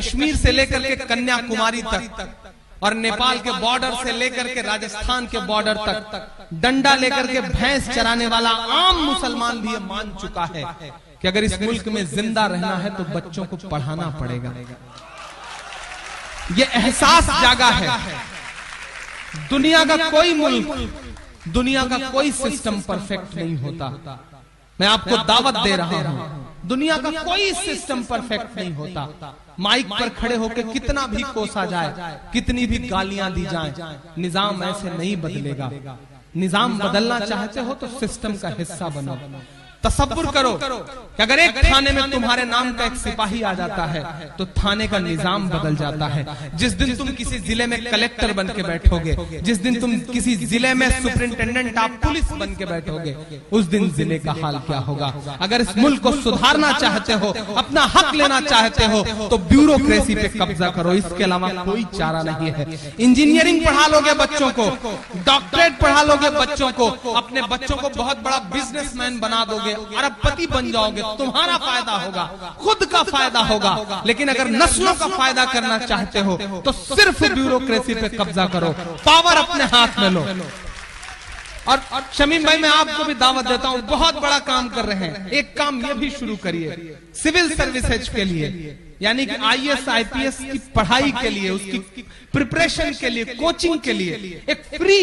कश्मीर से लेकर के कन्याकुमारी तक और नेपाल के बॉर्डर से लेकर के राजस्थान के बॉर्डर तक डंडा लेकर के भैंस चराने वाला आम मुसलमान भी ये मान चुका है कि अगर इस मुल्क में जिंदा रहना है तो बच्चों को पढ़ाना पड़ेगा। ये एहसास जागा है। दुनिया का कोई मुल्क, दुनिया का कोई सिस्टम परफेक्ट नहीं होता। मैं आपको दावत दे रहा हूं, दुनिया का कोई सिस्टम परफेक्ट नहीं होता। माइक पर खड़े होकर कितना भी कोसा जाए, कितनी भी गालियां दी जाएं, निजाम ऐसे नहीं बदलेगा। निजाम बदलना चाहते हो तो सिस्टम का हिस्सा बनो। तसव्वुर करो कि अगर एक थाने में तुम्हारे नाम का एक सिपाही आ जाता है तो थाने का निजाम बदल जाता है। जिस दिन तुम किसी जिले में कलेक्टर बन के बैठोगे, जिस दिन तुम किसी जिले में सुपरिंटेंडेंट ऑफ पुलिस बन के बैठोगे, उस दिन जिले का हाल क्या होगा। अगर इस मुल्क को सुधारना चाहते हो, अपना हक लेना चाहते हो तो ब्यूरोक्रेसी पे कब्जा करो, इसके अलावा कोई चारा नहीं है। इंजीनियरिंग पढ़ा लोगे बच्चों को, डॉक्टरेट पढ़ा लोगे बच्चों को, अपने बच्चों को बहुत बड़ा बिजनेसमैन बना दोगे, अरबपति बन जाओगे, तुम्हारा फायदा होगा, खुद का फायदा होगा। लेकिन अगर नस्लों का फायदा करना चाहते हो तो सिर्फ ब्यूरोक्रेसी पे कब्जा करो, पावर अपने हाथ में लो। और शमीम भाई, मैं आपको भी दावत देता हूं, बहुत बड़ा काम कर रहे हैं। एक काम ये भी शुरू करिए सिविल सर्विसेज के लिए, यानी कि IAS IPS की पढ़ाई के लिए, उसकी प्रिपरेशन के लिए, कोचिंग के लिए एक फ्री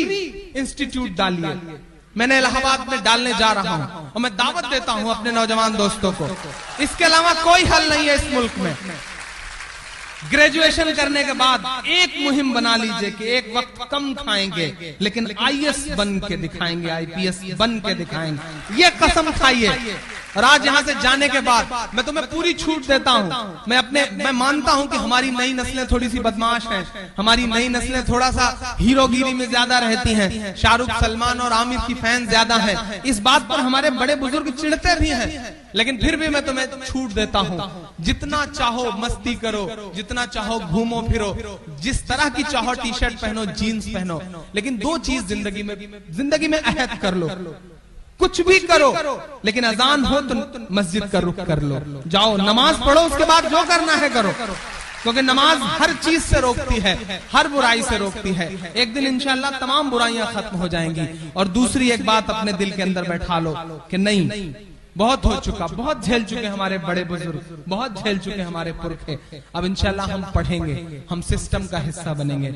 इंस्टीट्यूट डालिए। मैंने इलाहाबाद में डालने जा रहा हूं और मैं दावत देता हूं अपने नौजवान दोस्तों को, इसके अलावा कोई हल नहीं है इस मुल्क में। ग्रेजुएशन करने के बाद एक मुहिम बना लीजिए कि एक वक्त कम खाएंगे लेकिन IAS बन के दिखाएंगे, IPS बन के दिखाएंगे, ये कसम खाइए। और आज यहां से जाने के बाद मैं तुम्हें पूरी छूट देता हूं। मैं मानता हूं कि हमारी नई नस्लें थोड़ी सी बदमाश हैं, हमारी नई नस्लें थोड़ा सा हीरोगिरी में ज्यादा रहती हैं, शाहरुख, सलमान और आमिर की फैन ज्यादा हैं। इस बात पर हमारे बड़े बुजुर्ग चिढ़ते भी हैं, लेकिन फिर भी मैं तुम्हें छूट देता हूं। जितना चाहो मस्ती करो, जितना चाहो घूमो फिरो, जिस तरह की चाहो टी शर्ट पहनो, जीन्स पहनो, लेकिन दो चीज जिंदगी में अहद कर लो, कुछ भी करो लेकिन अजान हो तो मस्जिद का रुख कर लो, जाओ नमाज पढ़ो, उसके बाद जो करना है करो, क्योंकि नमाज हर चीज से रोकती है, हर बुराई से रोकती है। एक दिन इंशाअल्लाह तमाम बुराइयां खत्म हो जाएंगी। और दूसरी एक बात अपने दिल के अंदर बैठा लो कि नहीं, बहुत हो चुका, बहुत झेल चुके हमारे बड़े बुजुर्ग, बहुत झेल चुके हमारे पुरखे। अब इंशाअल्लाह हम पढ़ेंगे, हम सिस्टम का हिस्सा बनेंगे।